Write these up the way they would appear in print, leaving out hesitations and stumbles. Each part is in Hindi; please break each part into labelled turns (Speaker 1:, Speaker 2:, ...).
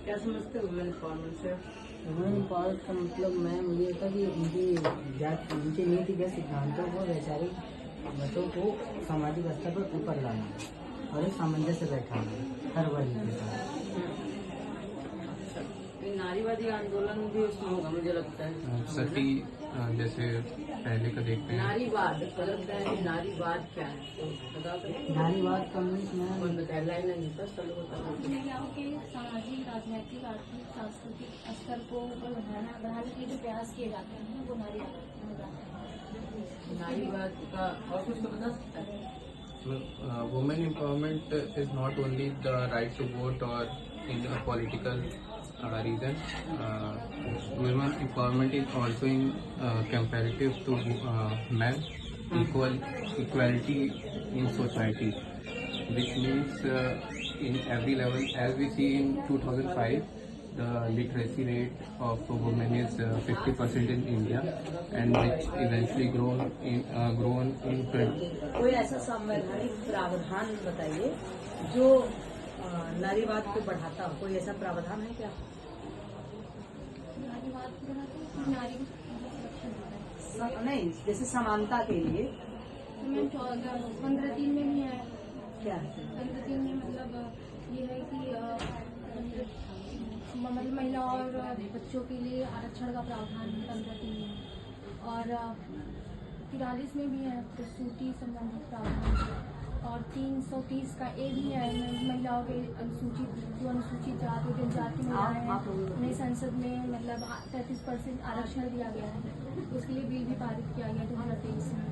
Speaker 1: क्या समझते हो वुमेन एम्पावरमेंट से?
Speaker 2: वुमेन एम्पावरमेंट का मतलब मैम ये था कि उनकी नीति के सिद्धांतों को वैचारिक बच्चों को सामाजिक स्तर पर ऊपर लाना और एक सामंजस्य बैठाना हर वर्ग के साथ।
Speaker 1: नारीवादी आंदोलन भी उसमें होगा मुझे लगता है।
Speaker 3: सती जैसे पहले का देखते हैं।
Speaker 1: नारीवाद लगता है, नारीवाद क्या है तो बता सकते?
Speaker 2: नारीवाद का मीन्स
Speaker 1: कौन बताया? लाइन नहीं था, चलो बताओ।
Speaker 4: महिलाओं के सामाजिक, राजनीतिक, आर्थिक, सांस्कृतिक स्तर को ऊपर बढ़ाने के जो प्रयास किए जाते हैं वो
Speaker 1: नारीवाद का और कुछ तो बता सकता है?
Speaker 3: Women empowerment is not only the right to vote और in political reason. Women empowerment is also in comparative to men, equality in society, which means in every level. As we see in 2005, the literacy rate of women is 50% in India, and which eventually grown in 20.
Speaker 1: कोई ऐसा संवैधानिक प्रावधान बताइए जो नारीवाद को बढ़ाता हो। कोई ऐसा प्रावधान है क्या? नहीं, जैसे समानता के लिए
Speaker 4: 15(3) में भी है।
Speaker 1: क्या है?
Speaker 4: 15(3) में मतलब ये है कि महिला और बच्चों के लिए आरक्षण का प्रावधान 15(3) में, और 43 में भी है प्रसूति संबंधित प्रावधान, और 330 का ए भी है। महिलाओं के अनुसूचित जाति जनजाति महिलाएं हैं उन्हें संसद में मतलब 33% आरक्षण दिया गया है। उसके लिए बिल भी पारित किया गया 2023 में।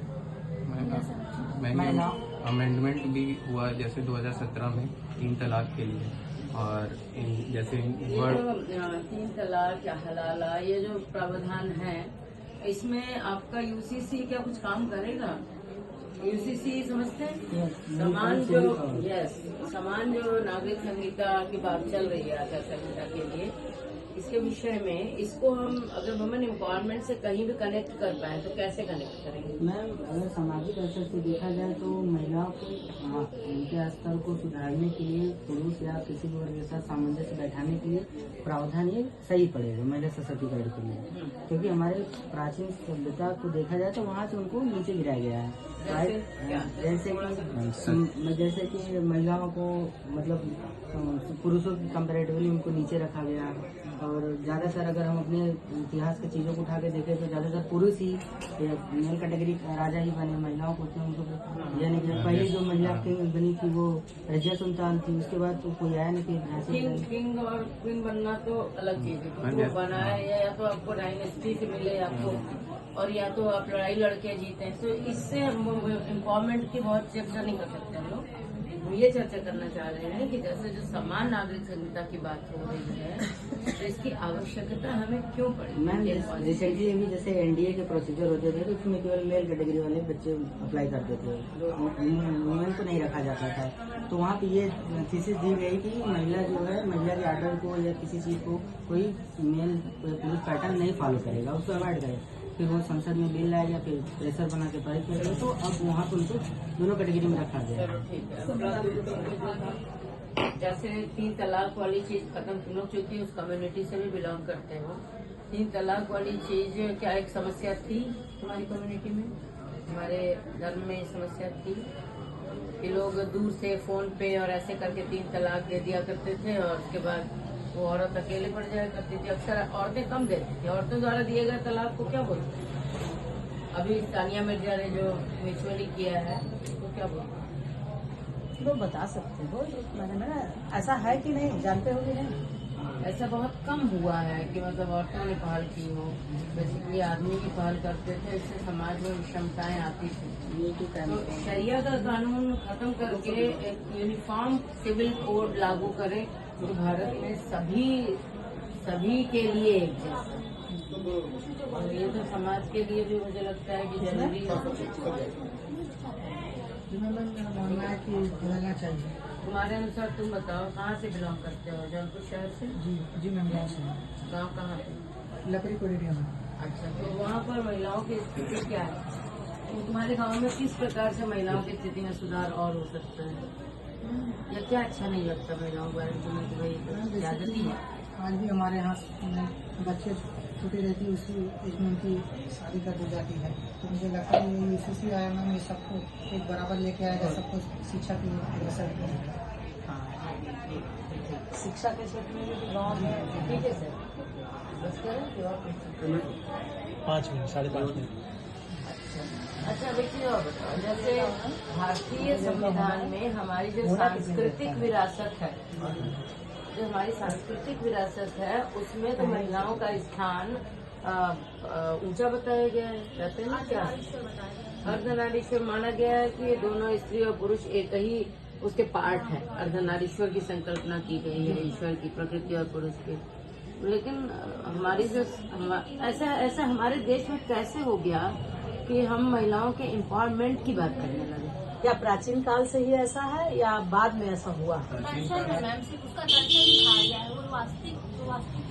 Speaker 3: अमेंडमेंट भी हुआ जैसे 2017 में 3 तलाक के लिए, और जैसे
Speaker 1: 3 तलाक या हलाला ये जो प्रावधान है इसमें आपका यूसीसी क्या कुछ काम करेगा? यूसीसी समझते हैं? समान जो नागरिक संहिता की बात चल रही है आचार संहिता के लिए, इसके विषय में इसको हम अगर वुमेन एम्पावरमेंट से कहीं भी कनेक्ट कर पाए तो कैसे कनेक्ट करेंगे?
Speaker 2: मैम अगर सामाजिक स्तर से देखा जाए तो महिलाओं को उनके स्तर को सुधारने के लिए पुरुष या किसी भी वर्ग के साथ सामंजस्य बैठाने के लिए प्रावधान ये सही पड़ेगा महिला सशक्तिकरण के लिए, क्योंकि हमारे प्राचीन सभ्यता को देखा जाए तो वहाँ से उनको नीचे गिराया गया है। जैसे कि महिलाओं को मतलब पुरुषों की कंपैरेटिवली उनको नीचे रखा गया, और ज्यादातर अगर हम अपने इतिहास की चीजों को उठा के देखें तो ज्यादातर पुरुष ही मेल कैटेगरी राजा ही बने, महिलाओं को उनको यानी कि पहले जो महिला किंग बनी थी वो रजिया सुल्तान थी, उसके बाद तो कोई आया नहीं थी।
Speaker 1: किंग और क्वीन बनना तो अलग चीज है, तो बना है या तो आपको डायनेस्टी से मिले आपको, और या तो आप लड़ाई लड़के जीते हैं, तो इससे हम एम्पावरमेंट की बहुत चर्चा नहीं कर सकते हम लोग। हम ये चर्चा करना चाह रहे हैं कि जैसे जो समान नागरिक संहिता की बात हो रही है तो इसकी आवश्यकता हमें क्यों पड़ी?
Speaker 2: मैम रिसेंटली अभी जैसे एनडीए के प्रोसीजर होते थे तो उसमें केवल मेल कैटेगरी वाले बच्चे अप्लाई करते थे, वुमेन को नहीं रखा जाता था। तो वहाँ पे ये थीसिस दी गई कि महिला जो है महिला के आर्डर को या किसी चीज को कोई मेल पुरुष पैटर्न नहीं फॉलो करेगा, उसको अवॉइड करे। फिर वो संसद में बिल लाएगा, फिर प्रेशर बना के पारित करेगा, तो अब वहाँ पर उनको दोनों कैटेगरी में रखा गया।
Speaker 1: जैसे 3 तलाक वाली चीज खत्म, तुम लोग चूंकि उस कम्युनिटी से भी बिलोंग करते हो, 3 तलाक वाली चीज क्या एक समस्या थी तुम्हारी कम्युनिटी में? हमारे धर्म में समस्या थी कि लोग दूर से फोन पे और ऐसे करके 3 तलाक दे दिया करते थे, और उसके बाद वो औरत अकेले पड़ जाया करती थी। अक्सर औरतें कम देती थी। औरतों द्वारा दिए गए तलाक को क्या बोलते हैं? अभी सानिया मिर्जा ने जो म्यूचुअली किया है तो क्या बोलते हैं?
Speaker 5: तो बता सकते हो मैंने ऐसा है कि नहीं, जानते हो कि नहीं?
Speaker 1: ऐसा बहुत कम हुआ है कि मतलब औरतों ने पहल की हो, बेसिकली आदमी की पहल करते थे, इससे समाज में विषमताएं आती थी। तो शरिया का कानून खत्म करके एक यूनिफॉर्म सिविल कोड लागू करें तो भारत में सभी के लिए एक जैसा, और ये तो समाज के लिए भी मुझे लगता है कि जरूरी
Speaker 5: है चाहिए।
Speaker 1: तुम्हारे अनुसार तुम बताओ कहाँ से बिलोंग करते हो? जौनपुर शहर से?
Speaker 5: जी मैं गाँव से।
Speaker 1: गाँव कहाँ पे?
Speaker 5: लकड़ी कोडेरिया में।
Speaker 1: अच्छा, तो वहाँ पर महिलाओं की स्थिति क्या है? तो तुम्हारे गांव में किस प्रकार से महिलाओं की स्थिति में सुधार और हो सकता है? या क्या अच्छा नहीं लगता महिलाओं के बारे में तुम्हें कि भाई ज्यादती है?
Speaker 5: आज भी हमारे यहाँ बच्चे छोटी रहती है उसी एज में उनकी शादी कर दी जाती है। तो मुझे लगता है ये यूसीसी आया में सबको एक बराबर लेके आएगा, सबको शिक्षा की अवसर देगा।
Speaker 2: शिक्षा के क्षेत्र में भी गाँव में
Speaker 1: ठीक है सर, बस करें कि और कुछ?
Speaker 6: 5 मिनट 5.5 मिनट।
Speaker 1: अच्छा देखिए, और बताओ, जैसे भारतीय संविधान में हमारी जो सांस्कृतिक विरासत है, जो हमारी सांस्कृतिक विरासत है उसमें तो महिलाओं का स्थान ऊंचा बताया गया है। कहते हैं ना क्या, अर्धनारीश्वर माना गया है कि ये दोनों स्त्री और पुरुष एक ही उसके पार्ट है। अर्धनारीश्वर की संकल्पना की गई है, ईश्वर की, प्रकृति और पुरुष की। लेकिन हमारी जो ऐसा हमारे देश में कैसे हो गया कि हम महिलाओं के एम्पावरमेंट की बात करने लगे?
Speaker 5: क्या प्राचीन काल से ही ऐसा है या बाद में ऐसा हुआ?
Speaker 7: दर्शन है मैम, सिर्फ उसका दर्शन दिखाया गया है। वो वास्तविक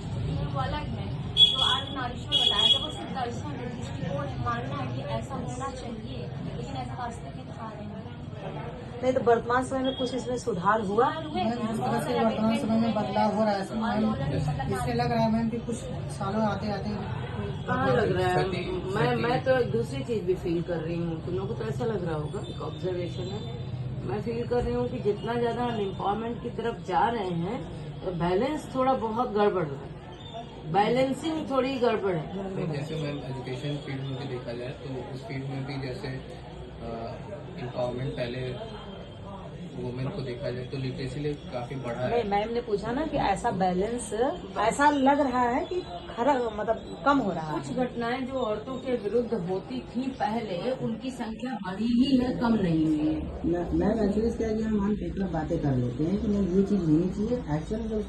Speaker 7: स्थिति है वो अलग है। जो अर्धनारीश्वर बताया जब वो सिर्फ दर्शन है, दृष्टिकोण मानना है कि ऐसा होना चाहिए, लेकिन ऐसा वास्तविक दिखा रहे हैं।
Speaker 5: नहीं तो वर्तमान समय में कुछ इसमें सुधार हुआ?
Speaker 7: वर्तमान समय में बदलाव हो रहा है।
Speaker 5: इससे लग रहा है मैम कि कुछ सालों आते आते
Speaker 1: कहाँ लग रहा है? मैं तो एक दूसरी चीज भी फील कर रही हूँ। तुम लोगों को तो ऐसा लग रहा होगा, एक ऑब्जर्वेशन है। मैं फील कर रही हूँ कि जितना ज्यादा हम एम्पावरमेंट की तरफ जा रहे हैं, बैलेंस थोड़ा बहुत गड़बड़ रहा है, बैलेंसिंग थोड़ी गड़बड़ है।
Speaker 3: जैसे मैम एजुकेशन फील्ड में भी देखा जाए तो उस फील्ड में भी जैसे एम्पावरमेंट पहले वुमेन को देखा जाए तो लिटरेसी लेवल काफी बढ़ा है।
Speaker 5: नहीं, मैम ने पूछा ना कि ऐसा बैलेंस ऐसा लग रहा है कि खराब मतलब कम हो रहा है।
Speaker 1: कुछ घटनाएं जो औरतों के विरुद्ध होती थी पहले, उनकी संख्या बढ़ी ही है, कम नहीं हुई है।
Speaker 2: मैं एक्चुअली क्या है कि हम पेपर बातें कर लेते हैं कि नहीं ये चीज होनी चाहिए, एक्चुअली